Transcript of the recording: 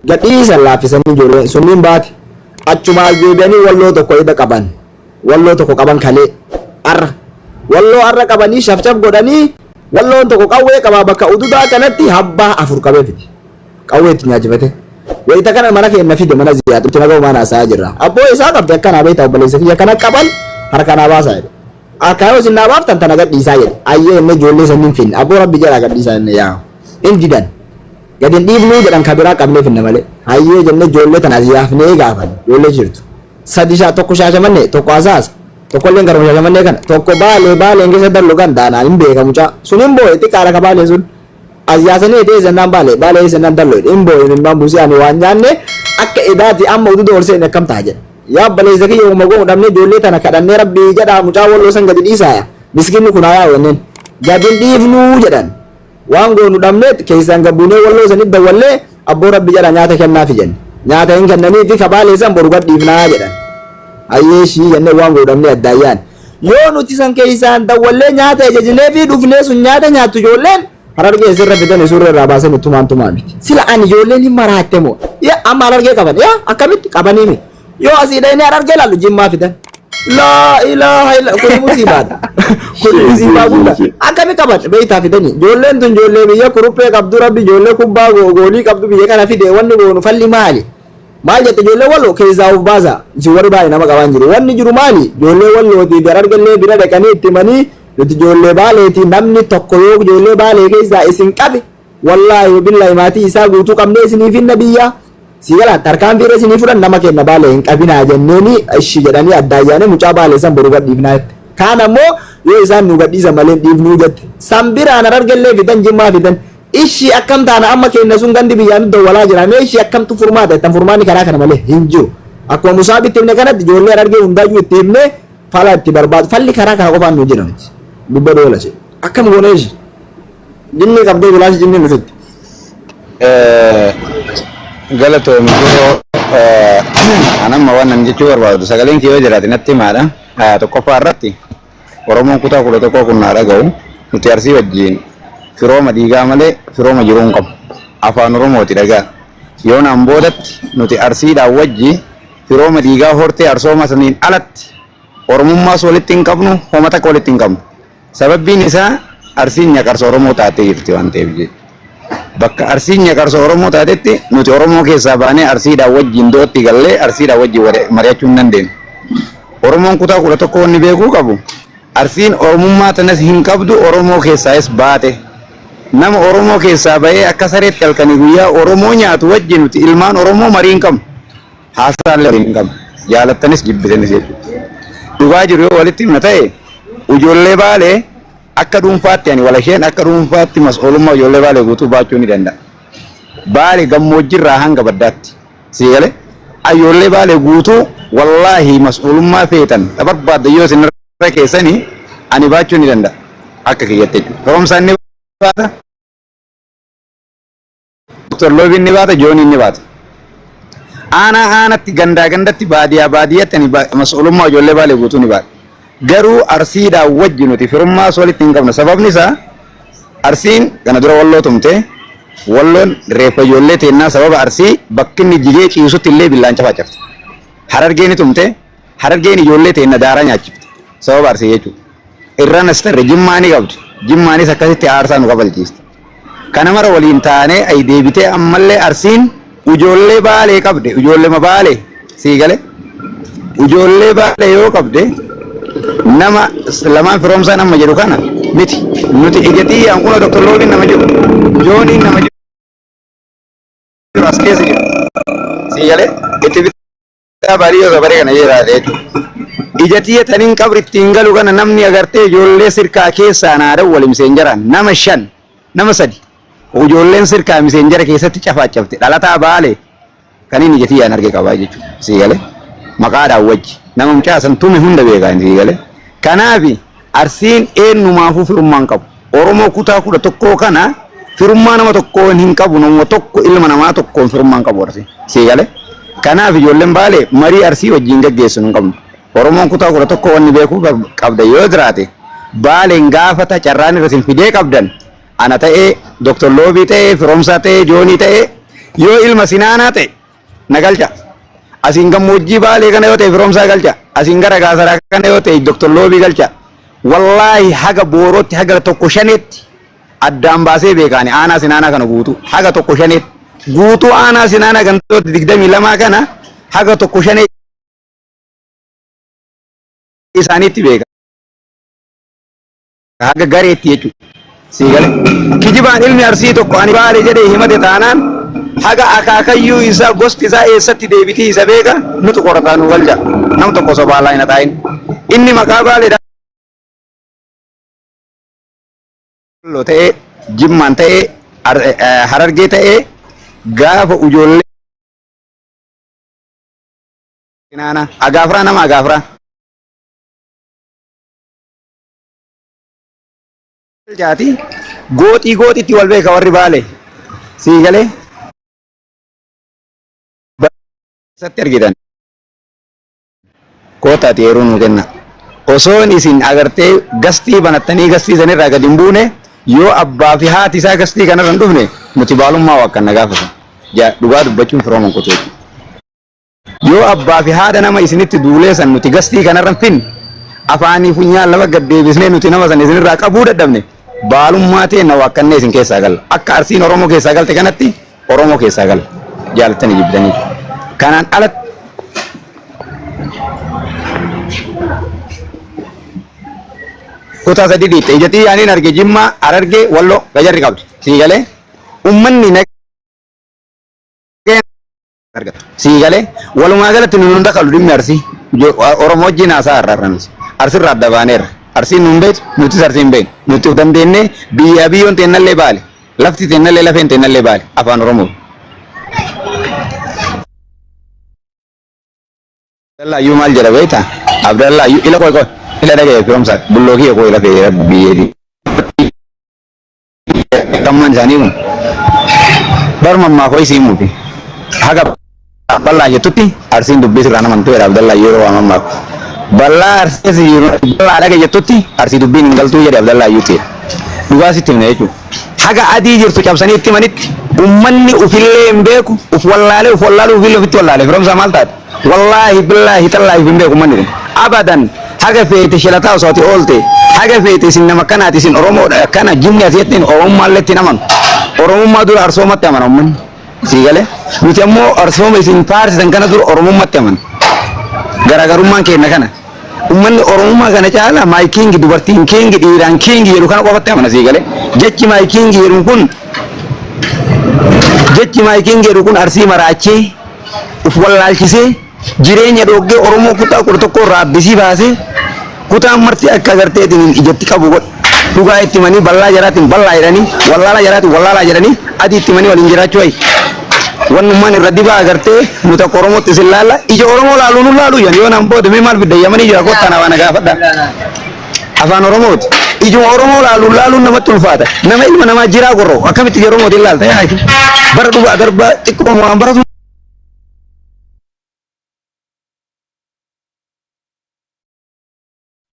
gadhiisan laaffisanii ijoolleen sunniin baate achumaa deebi'anii walloo tokko ida qaban walloo tokko qaban kalee arra walloo arra qabanii shafshaf godhanii walloon tokko qawwee qabaa bakka ududaa kanatti habbaa 4 qabee fide qawweetti nyaachifate wayita kana mana keenya fide mana ziyaatu itti nagoo mana isaa jirra abboo isaa qabde akkana beektaa obboleessa kiyya kana qaban harka naa baasaa jedhe akka yoo isin naa baaftan tana gadhiisaa jedhe ayyee inni ijoollee sanniin finne abboo rabbi jedhaa gadhiisaa inni yaa in didan gadin dhiibnuu jedhan kabiraa qabnee finne malee ayyee jenne ijoollee tana ziyaafnee gaafan ijoollee jirtu sadi tokko shaashamanne tokko asaasa tokkolleen garuma shaashamannee kana tokko baaleen keessa dallugan daanaan hin beekamu caa sun hin boo'e xiqqaadha ka baaleen sun azyaasanii etee sennaan baalee sennaan dallo hin boo'e hin buusee ani waan nyaanne akka edaati amma utuu doorseen akkam ta'a jedhe yaa baleessa kiyya uuma goonu dhabnee ijoollee tana kadhannee rabbii jedhaa mucaa walloo san gadi dhiisaaya miskinni kun haa yaa'u gadin dhiifnuu jedhan waan goonu dhabnee keessaan gabbuunee walloo sanit dawwallee abboo rabbi jedha nyaata kennaafi jenne nyaata hin kennanii fi kabaalee san boru gadhiifnaa jedhan ayyee shii jennee waan goonu dhabnee addaayyaan yoo nuti san keessaan dawwallee nyaata ejajinee fi dhufnee sun nyaata nyaattu ijoolleen harargee sirra fidanii suuraa irraa baasan ittumaan miti sila ani ijoolleen hin maraatte moo yaa amma harargee qaban yaa akkamitti qabanii mi yoo asii dhayinee harargee laallu jimmaa fidan laa ilaaha illa kun musiibaadha kun musiibaa guddaa akkami qaban beeytaa fidanii ijoolleen tun ijoollee biyya kuruphee qabdu rabbi ijoollee kubbaa goolii qabdu biyya kana fide wanni goonu falli maali maal jette ijoollee walloo keessaa of baasa si warri baay'ee nama qaban jiru wanni jiru maali ijoollee wallootii harargellee bira dhaqanii itti himanii nuti ijoollee baaleetii namni tokko yoo ijoollee baalee keessaa isin qabe wallaahi billaahi maatii isaa guutuu qabnee isiniif hinna biyyaa si gala tarkaan fiiree isinii fudhan nama kenna baalee hin qabinaa jenneeni ishi jedhanii addaayyaane mucaa baalee san boru gadhiifnaa jette kaan ammoo yoo isaan nu gadhiisan malee dhiifnuu jette san biraan harargellee fidan jimmaa fidan ishi akkam taana amma kenna sun gandi biyyaan dawwalaa jira mee ishi akkamtu furmaata ittan furmaanni karaa kana malee hin jiru akkuma musaabitti himne kanatti ijoollee harargee hundaayyuu itti himne fala itti barbaadu falli karaa kana qofaan nu jira miti dubba doola ce akkam gooneeshi jinni qabdee bilaashi jinni nufitti galatoomitoo anamma wannan jechuu barbaadu sagaleen kiyoo jiraati natti himaadha tokkoffaa irratti oromoon kutaa 11 kun naa dhaga'u nuti arsii wajjiin firooma dhiigaa malee firooma jiruu hin qabu afaan oromooti dhagaa yoo naan boodatti nuti arsiidhaan wajji firooma dhiigaa hortee arsooma saniin alatti oromummaas walitti hin qabnu homa takka walitti hin qabnu sababbiin isaa arsiin nyaqarsa oromoo taatee jirti waan ta'eef jechuudha. Bakka arsiin nyaqarsa oromoo taatetti nuti oromoo keessaa baanee arsiidhaan wajjin dootti gallee arsiidhaan wajjin mari'achuu hin dandeenyu. Oromoon kutaa 11 wanni beekuu qabu arsiin oromummaa tanas hin qabdu oromoo keessaas baate. Nama oromoo keessaa bahee akka sareetti halkanii guyyaa oromoo nyaatu wajjin nuti ilmaan oromoo marii hin qabnu. Haasaallee hin qabnu. Jaalattanis jibbitanis jechuudha. Dhugaa jiru yoo walitti himna ta'e ijoollee baalee akka dhuunfaatti ani wala isheen akka dhuunfaatti mas'oolummaa ijoollee baalee guutuu baachuu ni danda'a. Baalee gammoojjirraa hanga baddaatti si galee ijoollee baalee guutuu wallaahi mas'oolummaa feetan barbaadda yoo isin irra keessanii ani baachuu ni danda'a akka kiyyatti jechuudha. Firoomsaan ni baata, Dr. Loobiin ni baata, Jooniin ni baata. Aanaa aanatti gandaa gandatti baadiyyaatti ani mas'oolummaa ijoollee baalee guutuu ni baata. Garuu arsiidhaan wajji nuti firummaas walitti hin qabnu sababni isaa arsiin kana dura walloo tumte walloon reeffa ijoollee teennaa sababa arsii bakki inni jigee ciisutti illee billaan cafaacafte harargeeni tumte harargeen ijoollee teenna daaraa nyaachifte sababa arsii jechuudha irraan as tarre jimmaanii qabdu jimmaanis akkasitti aarsaa nu kabalchiiste kana mara waliin taanee ay deebitee ammallee arsiin ijoollee baalee qabde ijoollee baalee sii gale ijoollee baalee yoo qabde nama lamaan firoomsaan amma jedhu kana miti nuti egetii yaanquna Dr. Loobiin nama jedhu Jooniin nama jedhu as keessa jiru si galee itti bitaa baadiyyaa sabaree kana jiraate jechuudha ijatiya taniin qabri ittiin galu kana namni agartee ijoollee sirkaa keessaa naadhaan wal miseenjaraan nama 5 nama 3 ijoolleen sirkaa miseenjara keessatti cafaacafte dhalataa baalee kaniin ijatiyaan arge qabaa jechuudha si galee maqaadhaan wajji nama mucaasan tume hunda beekan si galee kanaafi arsiin eenyumaafuu firummaan qabu oromoo kutaa 11 kana firummaa nama tokko hin qabu nama tokko ilma namaa tokkoon firummaan qabu arsiin si galee kanaaf ijoolleen baalee marii arsii wajjin gaggeessu hin qabnu oromoon kutaa 11 wanni beekuu qabda yoo jiraate baaleen gaafata carraan irra sin fidee qabdan ana ta'ee Dr. Loobii ta'ee firoomsaa ta'ee Joonii ta'ee yoo ilma sinaanaa ta'e na galcha. Asin gammoojjii baalee kana yoo ta'e firoomsaa galcha. Asin gara gaasaraa kana yoo ta'e Dr. Loobii galcha. Wallaahi haga boorootti haga tokko shaneetti addaan baasee beekaani aanaa sinaanaa kana guutuu haga tokko shaneetti guutuu aanaa sinaanaa gantoota 22 kana haga tokko shanee isaaniitti beeka. Haga gareetti jechuudha. Siigale kijibaan ilmi arsii tokko ani baalee jedhee himate taanaan haga akaakayyuu isaa gosti isaa eessatti deebitii isa beeka nutu qorataa nu galcha. Nam tokko sobaalaa hin taa'in. Inni maqaa baalee ta'ee Jimmaan ta'ee Harargee ta'ee gaafa ijoollee sinaanaa agaafraa nama agaafraa. Jaati gooxiitti wal beeka warri baalee siigalee keessatti argitan kootaati yeroo nu kenna osoon isin agartee gastii banattanii gastii sanirraa gadi hin buune yoo abbaa fi haati isaa gastii kanarra hin dhufne nuti baalummaa waaqan na gaafatan dhugaa dubbachuun firooman qoteeti yoo abbaa fi haadha nama isinitti duuleessan nuti gastii kanarra hin finne afaanii funyaan lafa gaddeebisnee nuti nama san isinirraa qabuu dadhabne baalummaa ta'e na waaqannee isin keessaa galla akka arsiin Oromoo keessaa galte kanatti Oromoo keessaa galla jaalatanii jibbitanii kanaan alatti kutaa sadii dhiitte ijatti yaaniin arge Jimmaa Harargee Walloo gajarri qabdi siigalee ummanni argata siigalee walumaa galatti nu hunda qalu dhimmi arsii Oromoo wajjin haasaa har'arranis arsirraa adda baaneerra arsiin nun beetu nutis arsiin beeknu nuti of dandeenyee biyyoon teennallee baale lafti teennallee lafeen teennallee baale afaan Oromoo. Abdallayyuu maal jedha beektaa? Abdallayyuu ila qoy ila dhaga'e firoomsaa bullookii koo ila fe'ee biyyeetii. Kamman isaanii kun barmammaa koo isii muufi haga bal'aa jettutti arsiin dubbisirraa naman tu'eera Abdallayyuu yeroo waamammaa bal'aa arsiis bal'aa dhaga'e jettutti arsii dubbiin hin galtuu jedhe Abdallayyuu ta'e dhugaa sitti himne jechuudha. Haga adii jirtu cabsanii itti manitti ummanni ufillee hin beeku uf wallaalee ufillee ofitti wallaalee firoomsaa maal taate wallaahi billaahi tallaahi hin beeku ummanni abadan haga feete shilataa osooti oolte haga feete isin nama kanaati isin Oromoo kana jimni asiittiin Oromummaalleetti naman Oromummaa dura arsoomatti amana ummanni siigalee nuti ammoo arsooma isin faarsisan kana dura Oromummatti amana garaagarummaan keenya kana ummanni Oromummaa kana caala maayikiingi dubartiin kiingi dhiiraan kiingi jedhu kana qofatti amana siigalee jechi maayikiingi jedhu kun arsii maraachee uf wallaalchisee jireenya dhoggee Oromoo kutaa 11 irraa abbisii baasee kutaan marti akka agarteetiin ijatti qabu godha dhugaa itti manii bal'aa jaraatiin bal'aa jedhanii wallaalaa jaraatiin wallaalaa jedhanii adii itti manii waliin jiraachuu wayi wannummaan irra dibaa agartee nuti akka Oromootti isin laalla ija Oromoo laaluu nu laaluu yoo naan booda mee maal fiddayyamanii jira kottaan waan gaafadha afaan Oromooti ijuma Oromoo laaluun namatti ulfaata nama ilma namaa jiraa gorroo akkamitti Oromootiin laalta bara dhugaa darbaa xiqqoo waan baratu